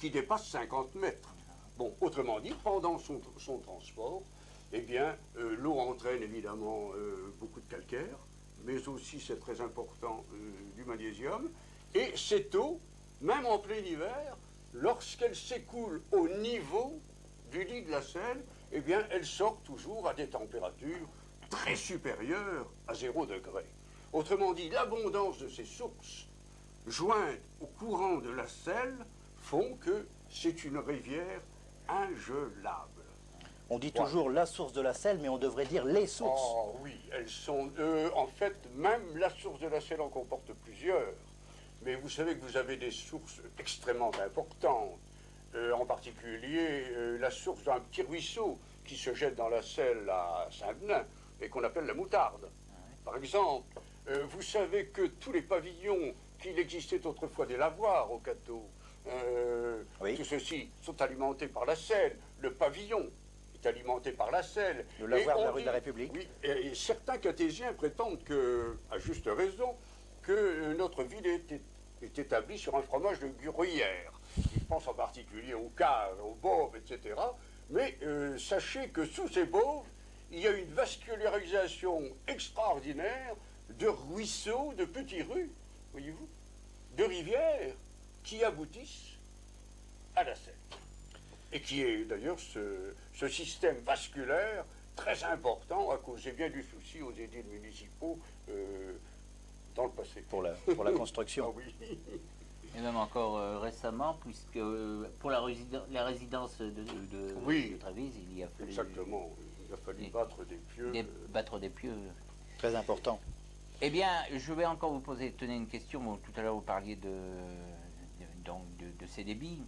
qui dépasse 50 mètres. Bon, autrement dit, pendant son transport, eh bien, l'eau entraîne évidemment beaucoup de calcaire, mais aussi, c'est très important, du magnésium. Et cette eau, même en plein hiver, lorsqu'elle s'écoule au niveau du lit de la Seine, eh bien, elle sort toujours à des températures très supérieures à 0 degré. Autrement dit, l'abondance de ces sources, jointes au courant de la Seine, font que c'est une rivière ingelable. On dit toujours la source de la Selle, mais on devrait dire les sources. Oh oui, elles sont... en fait, même la source de la Seine en comporte plusieurs. Mais vous savez que vous avez des sources extrêmement importantes. En particulier, la source d'un petit ruisseau qui se jette dans la Selle à Saint-Denis et qu'on appelle la Moutarde. Par exemple, vous savez que tous les pavillons qu'il existait autrefois des lavoirs au Cateau, Oui. tout ceci sont alimentés par la Seine. Le pavillon est alimenté par la Seine. Le lavoir de la on rue de dit- la République. Oui, et certains cathésiens prétendent que, à juste raison, que notre ville est établie sur un fromage de gruyère. Ils pensent en particulier aux caves, aux boves, etc. Mais sachez que sous ces boves, il y a une vascularisation extraordinaire de ruisseaux, de petits rues, voyez-vous, de rivières qui aboutissent à la Seine. Et qui est d'ailleurs ce système vasculaire très important a causé bien du souci aux édiles municipaux dans le passé. Pour la construction. Ah oui. Et même encore récemment, puisque pour la résidence de Oui. Trévise, il y a fallu Exactement. Il a fallu battre des pieux. battre des pieux. Très important. Eh bien, je vais encore vous poser, tenez une question. Bon, tout à l'heure, vous parliez donc de ces débits.